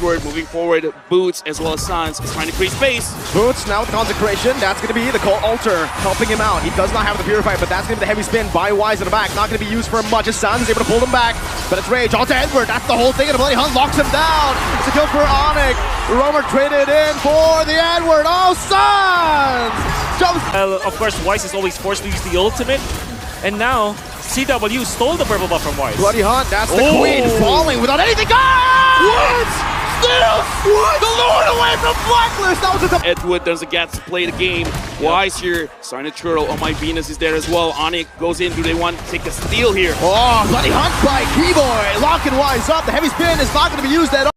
Edward moving forward, Boots as well as Suns is trying to create space. Boots now with Consecration, that's going to be the Cold Altar helping him out. He does not have the Purify, but that's going to be the heavy spin by Wise in the back. Not going to be used for much as Suns is able to pull him back, but it's Rage onto Edward. That's the whole thing, and the Bloody Hunt locks him down. It's a kill for Onic. Roamer traded in for the Edward. Oh, Suns! Of course, Wise is always forced to use the ultimate, and now CW stole the purple buff from Wise. Bloody Hunt, that's the Queen falling without anything. What? Still, what? The Lord away from Blacklist. That was a Edward doesn't get to play the game. Wise here, starting to churl. Oh my Venus is there as well. Onic goes in. Do they want to take a steal here? Oh, Bloody Hunt by Keyboy. Locking Wise up. The heavy spin is not going to be used at all.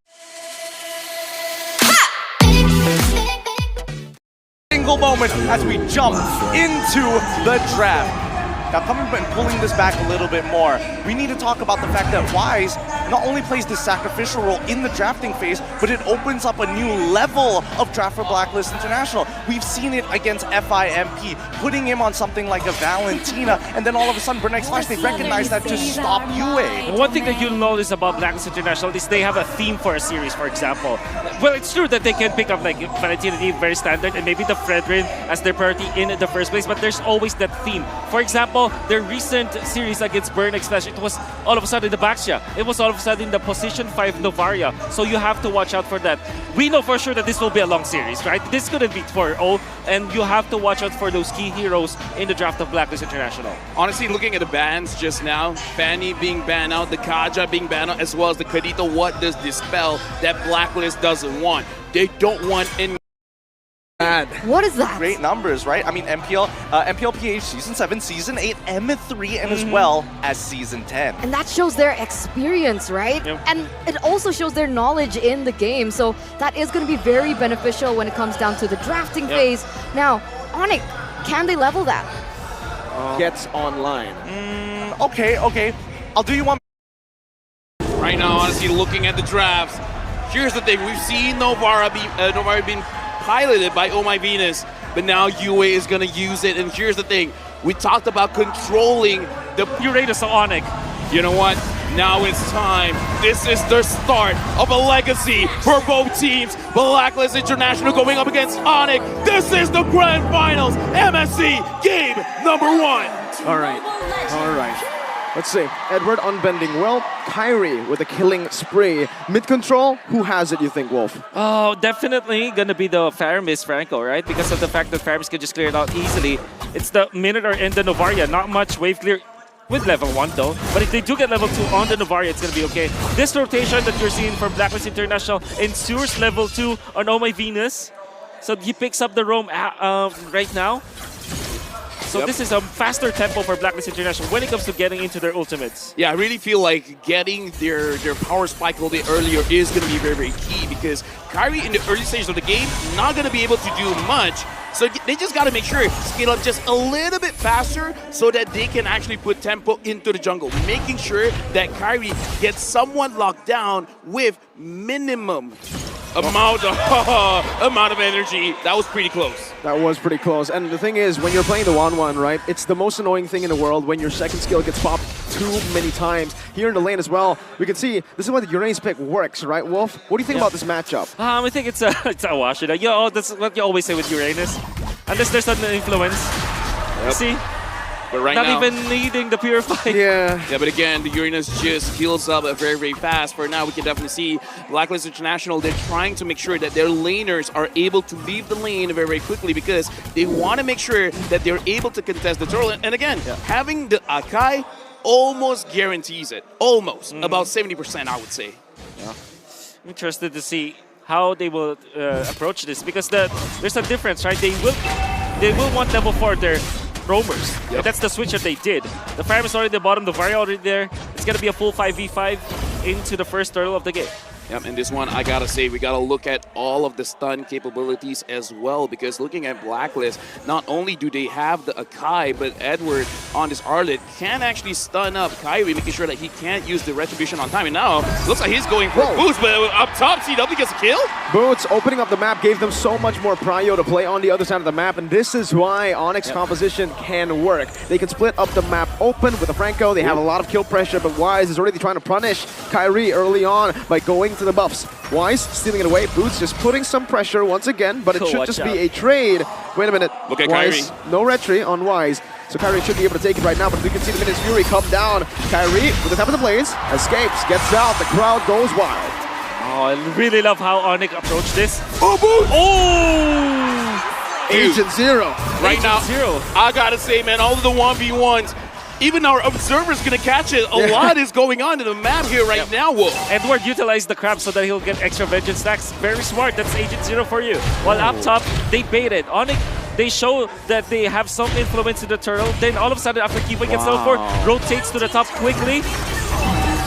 Single moment as we jump into the draft. Now, coming and pulling this back a little bit more, we need to talk about the fact that Wise not only plays this sacrificial role in the drafting phase, but it opens up a new level of draft for Blacklist International. We've seen it against FIMP, putting him on something like a Valentina, and then all of a sudden, Burnex Flash, they recognize that to stop UA. One thing that you'll notice about Blacklist International is they have a theme for a series, for example. Well, it's true that they can pick up like Valentina, very standard, and maybe the Fredrin as their priority in the first place, but there's always that theme. For example, their recent series against Burnex Flash, it was all of a sudden the Baxia. It was all of a sudden the position 5 Novaria. So you have to watch out for that. We know for sure that this will be a long series, right? This couldn't be 4-0, and you have to watch out for those key heroes in the draft of Blacklist International. Honestly, looking at the bans just now, Fanny being banned out, the Kaja being banned out, as well as the Kadito, what does this spell that Blacklist doesn't want? They don't want any. What is that? Great numbers, right? I mean, MPL PH Season 7, Season 8, M3, and as well as Season 10. And that shows their experience, right? Yep. And it also shows their knowledge in the game. So that is going to be very beneficial when it comes down to the drafting phase. Now, Onic, can they level that? Gets online. Okay. I'll do you one. Right now, honestly, looking at the drafts, here's the thing. We've seen Novara being piloted by Oh My Venus, but now UA is going to use it. And here's the thing. We talked about controlling the Uranus to Onic. You know what? Now it's time. This is the start of a legacy for both teams. Blacklist International going up against Onic. This is the grand finals. MSC game number 1. All right. Let's see. Edward unbending well. Kyrie with a killing spree. Mid-control, who has it, you think, Wolf? Oh, definitely gonna be the Faramis Franco, right? Because of the fact that Faramis can just clear it out easily. It's the Minotaur and the Novaria. Not much wave clear with level 1 though. But if they do get level 2 on the Novaria, it's gonna be okay. This rotation that you're seeing from Blacklist International ensures level 2 on Oh My Venus. So he picks up the roam right now. So this is a faster tempo for Blacklist International when it comes to getting into their ultimates. Yeah, I really feel like getting their power spike a little bit earlier is going to be very, very key, because Kyrie in the early stages of the game not going to be able to do much. So they just got to make sure scale up just a little bit faster so that they can actually put tempo into the jungle, making sure that Kyrie gets someone locked down with minimum amount of energy. That was pretty close. That was pretty close. And the thing is, when you're playing the 1-1, right, it's the most annoying thing in the world when your second skill gets popped too many times. Here in the lane as well, we can see this is why the Uranus pick works, right, Wolf? What do you think about this matchup? I think it's a wash. That's what you always say with Uranus. Unless there's an influence. See? But right Not now, even needing the Purify. Yeah, but again, the Uranus just heals up very, very fast. For now, we can definitely see Blacklist International, they're trying to make sure that their laners are able to leave the lane very, very quickly, because they want to make sure that they're able to contest the turtle. And again, having the Akai almost guarantees it. Almost. About 70%, I would say. Yeah. I'm interested to see how they will approach this, because there's a difference, right? They will want level 4 their roamers. Yep. And that's the switch that they did. The Fire is already at the bottom, the Varia already there. It's going to be a full 5v5 into the first turtle of the game. Yep, and this one, I gotta say, we gotta look at all of the stun capabilities as well, because looking at Blacklist, not only do they have the Akai, but Edward on this Arlet can actually stun up Kyrie, making sure that he can't use the Retribution on time. And now, looks like he's going for a boost, but up top, CW gets a kill. Boots opening up the map gave them so much more prio to play on the other side of the map, and this is why Onic's composition can work. They can split up the map open with the Franco. They have a lot of kill pressure, but Wise is already trying to punish Kyrie early on by going reacting to the buffs. Wise stealing it away. Boots just putting some pressure once again, but it should Watch just out. be a trade. Wait a minute. Look at Wise, Kyrie. no retry on Wise. So Kyrie should be able to take it right now, but we can see the Minions Fury come down. Kyrie, with the top of the blades, escapes, gets out, the crowd goes wild. Oh, I really love how Onic approached this. Oh, Boots! Oh! Agent Zero. Right now, Zero. I gotta say, man, all of the 1v1s, even our observer's gonna catch it. A lot is going on in the map here right now, Wolf. Edward utilized the crab so that he'll get extra vengeance stacks. Very smart. That's Agent Zero for you. While up top, they baited. Onic, they show that they have some influence in the turtle. Then all of a sudden, after Kiwi gets level 4, rotates to the top quickly.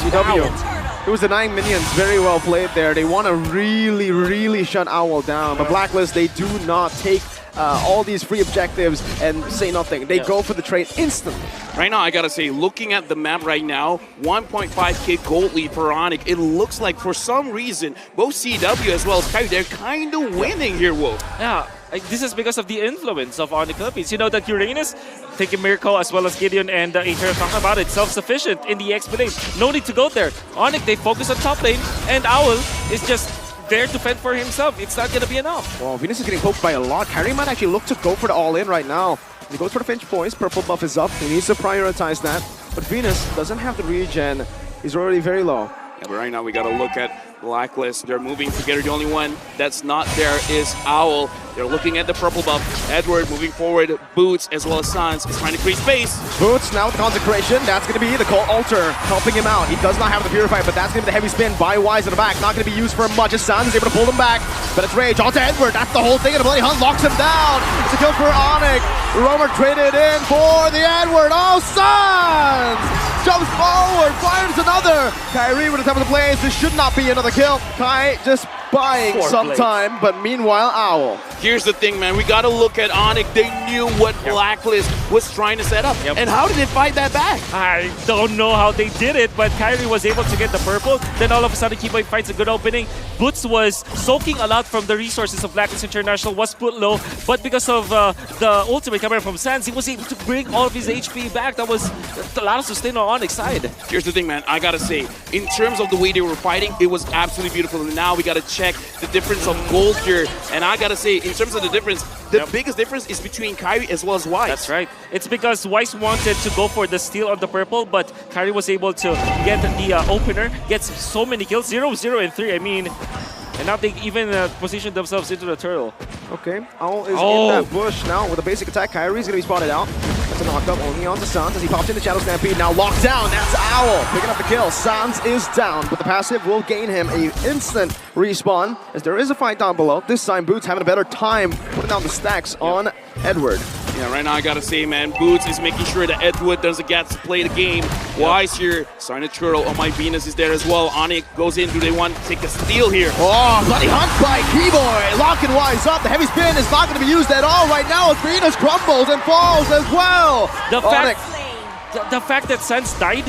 GW. It was denying minions. Very well played there. They want to really shut Owl down. But Blacklist, they do not take all these free objectives and say nothing. They go for the trade instantly. Right now, I gotta say, looking at the map right now, 1.5k gold lead for Onic. It looks like for some reason, both CW as well as Kyrie, they're kind of winning here, Wolf. Yeah, this is because of the influence of Onic Philippines. You know that Uranus, taking Miracle as well as Gideon and Aether talking about it, self-sufficient in the XP lane. No need to go there. Onic, they focus on top lane, and Owl is just there to fend for himself. It's not gonna be enough. Well, Venus is getting poked by a lot. Kyrie might actually look to go for the all-in right now. He goes for the Finch Poise. Purple buff is up. He needs to prioritize that. But Venus doesn't have the regen. He's already very low. Yeah, but right now we gotta look at Blacklist. They're moving together. The only one that's not there is Owl. They're looking at the purple buff. Edward moving forward. Boots as well as Sans is trying to create space. Boots now with the Consecration. That's going to be the Call Altar helping him out. He does not have the Purify, but that's going to be the heavy spin by Wise in the back. Not going to be used for much as Sans is able to pull him back. But it's Rage onto Edward. That's the whole thing. And the Bloody Hunt locks him down. It's a kill for Onic. Romer traded in for the Edward. Oh, Sans! Jumps forward, fires another. Kyrie with the top of the blades. This should not be another kill. Kai just buying some time, but meanwhile, Owl. Here's the thing, man. We gotta look at Onic. They knew what Blacklist was trying to set up. And how did they fight that back? I don't know how they did it, but Kyrie was able to get the purple. Then all of a sudden, Kiboy fights a good opening. Boots was soaking a lot from the resources of Blacklist International, was put low, but because of the ultimate coming from Sans, he was able to bring all of his HP back. That was a lot of sustain on Onic's side. Here's the thing, man. I gotta say, in terms of the way they were fighting, it was absolutely beautiful. And now we gotta check the difference of gold here. And I gotta say, in terms of the difference, the biggest difference is between Kyrie as well as Wise. That's right. It's because Wise wanted to go for the steal on the purple, but Kyrie was able to get the opener, gets so many kills, 0, 0, and 3. I mean, and now they even position themselves into the turtle. Okay, Owl is in that bush now with a basic attack. Kyrie's gonna be spotted out. That's a knockup only on to Sans as he pops in the Shadow Stampede. Now locked down. That's Owl picking up the kill. Sans is down, but the passive will gain him a instant respawn as there is a fight down below. This time, Boots having a better time putting down the stacks on Edward. Yeah, right now I gotta say, man, Boots is making sure that Edward doesn't get to play the game. Wise here, starting to turtle. Oh, my Venus is there as well. Onic goes in. Do they want to take a steal here? Oh, bloody hunt by Keyboy. Locking Wise up. The heavy spin is not going to be used at all right now as Venus crumbles and falls as well. The fact that Sans died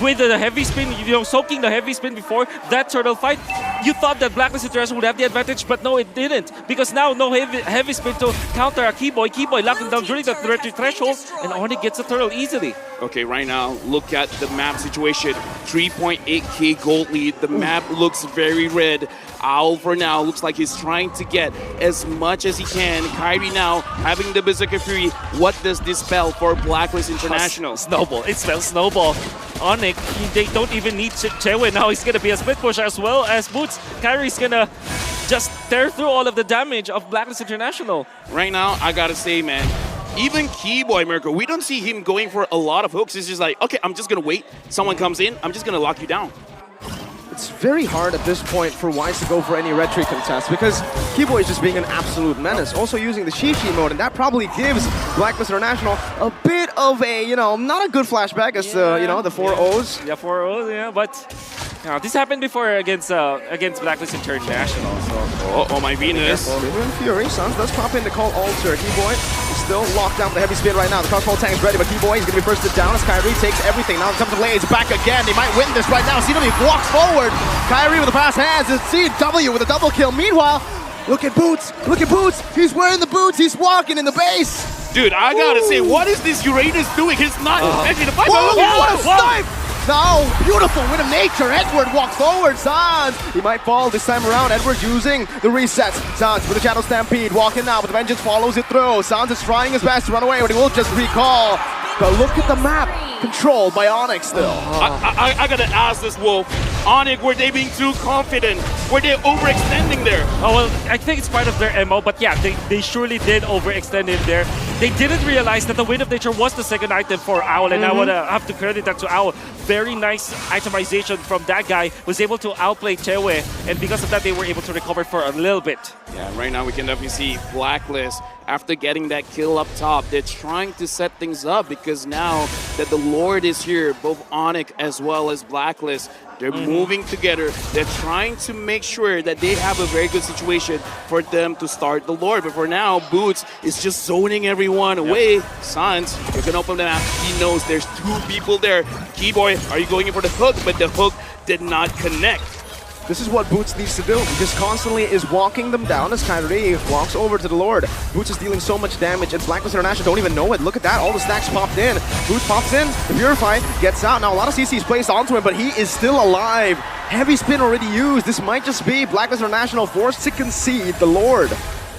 with the heavy spin, you know, soaking the heavy spin before that turtle fight, you thought that Blacklist International would have the advantage, but no, it didn't. Because now, no heavy spin to counter a Keyboy. Keyboy locking down during the threshold, and Onic gets the turtle easily. Okay, right now, look at the map situation. 3.8k gold lead. The map looks very red. Owl for now looks like he's trying to get as much as he can. Kyrie now having the Berserker Fury. What does this spell for Blacklist International? Snowball. It spells snowball. Onic, they don't even need Chewe. Now he's going to be a split push as well as Boots. Kyrie's going to just tear through all of the damage of Blacklist International. Right now, I gotta say, man, even Keyboy Miracle, we don't see him going for a lot of hooks. It's just like, okay, I'm just gonna wait. Someone comes in, I'm just gonna lock you down. It's very hard at this point for Wise to go for any retry contest because Keyboy is just being an absolute menace. Also using the Shishi mode, and that probably gives Blacklist International a bit of a, you know, not a good flashback as you know, the 4 O's. Yeah, 4 O's, yeah, but this happened before against Blacklist International, so. Oh, my Venus. Even Fury, Sans does pop in to call Alter. Keyboy is still locked down with the heavy spin right now. The crossbow tank is ready, but Keyboy is going to be bursted down as Kyrie takes everything. Now comes the blades back again. They might win this right now. CW walks forward. Kyrie with the fast hands and CW with a double kill. Meanwhile, look at Boots. Look at Boots. He's wearing the boots. He's walking in the base. Dude, I gotta say, what is this Uranus doing? He's not actually the fight. Whoa, what a snipe! Now, beautiful win of nature. Edward walks forward. Sans, he might fall this time around. Edward using the resets. Sans with the Shadow Stampede, walking now, but the Vengeance follows it through. Sans is trying his best to run away, but he will just recall. But look at the map, controlled by Onic still. I gotta ask this, Wolf. Onic, were they being too confident? Were they overextending there? Oh, well, I think it's part of their MO, but yeah, they surely did overextend in there. They didn't realize that the Wind of Nature was the second item for Owl, and I would have to credit that to Owl. Very nice itemization from that guy, was able to outplay Chewe, and because of that, they were able to recover for a little bit. Yeah, right now we can definitely see Blacklist, after getting that kill up top, they're trying to set things up because now that the Lord is here, both Onic as well as Blacklist, they're moving together. They're trying to make sure that they have a very good situation for them to start the Lord. But for now, Boots is just zoning everyone away. Sans, you can open the map. He knows there's two people there. Keyboy, are you going in for the hook? But the hook did not connect. This is what Boots needs to do. He just constantly is walking them down as Kyrie walks over to the Lord. Boots is dealing so much damage, and Blacklist International don't even know it. Look at that, all the stacks popped in. Boots pops in, the Purify gets out. Now a lot of CC is placed onto him, but he is still alive. Heavy spin already used. This might just be Blacklist International forced to concede the Lord.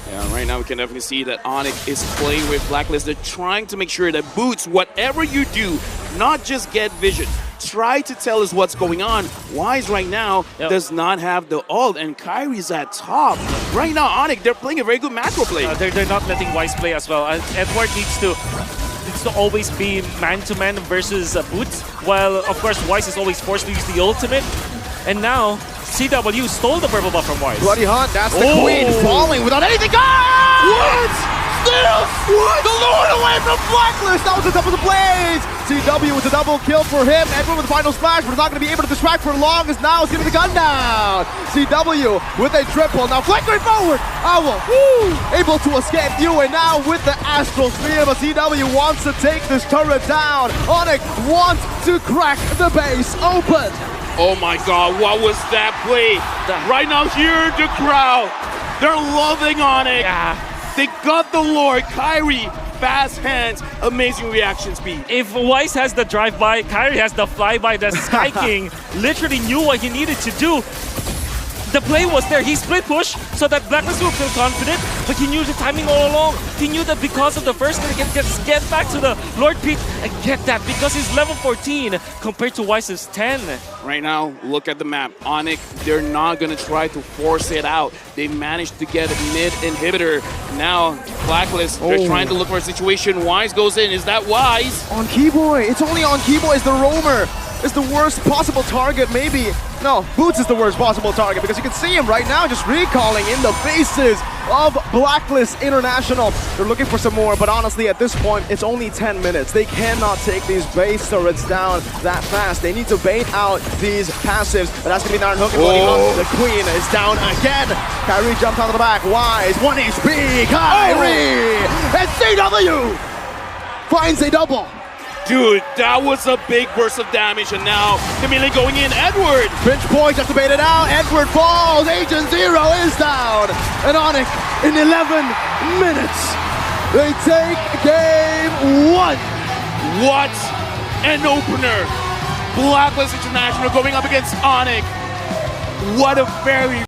Yeah, right now we can definitely see that Onic is playing with Blacklist. They're trying to make sure that Boots, whatever you do, not just get vision. Try to tell us what's going on. Wise right now does not have the ult, and Kyrie's at top. Right now, Onic, they're playing a very good macro play. They're not letting Wise play as well. Edward needs to always be man-to-man versus Boots, while, of course, Wise is always forced to use the ultimate. And now, CW stole the purple buff from Wise. Bloody Hunt, that's the Queen falling without anything. What? Still, the Lord away from Blacklist. That was the top of the blades. CW with a double kill for him. Edward with the final splash, but is not going to be able to distract for long, as now he's getting the gun down. CW with a triple. Now flickering forward. Owl, able to escape you, and now with the Astral Sphere, but CW wants to take this turret down. Onic wants to crack the base open. Oh my god, what was that play? Right now, hear the crowd. They're loving Onic. Yeah. They got the Lord. Kyrie, fast hands, amazing reaction speed. If Wise has the drive-by, Kyrie has the fly-by. The Sky King literally knew what he needed to do. The play was there. He split push so that Blacklist will feel confident, but he knew the timing all along. He knew that because of the first thing, he can get back to the Lord Peak and get that because he's level 14 compared to Wise's 10. Right now, look at the map. Onic, they're not going to try to force it out. They managed to get a mid inhibitor. Now, Blacklist, they're trying to look for a situation. Wise goes in. Is that Wise? On Keyboy. It's only on Keyboy is the roamer. Is the worst possible target, maybe. No, Boots is the worst possible target because you can see him right now just recalling in the faces of Blacklist International. They're looking for some more, but honestly, at this point, it's only 10 minutes. They cannot take these base turrets down that fast. They need to bait out these passives, and that's going to be Naran Hook. The Queen is down again. Kyrie jumps onto the back. Wise, 1 HP. Kyrie! And CW finds a double. Dude, that was a big burst of damage, and now Camille going in. Edward! Pinch point just to bait it out. Edward falls. Agent Zero is down. And Onic in 11 minutes. They take game 1. What an opener! Blacklist International going up against Onic. What a very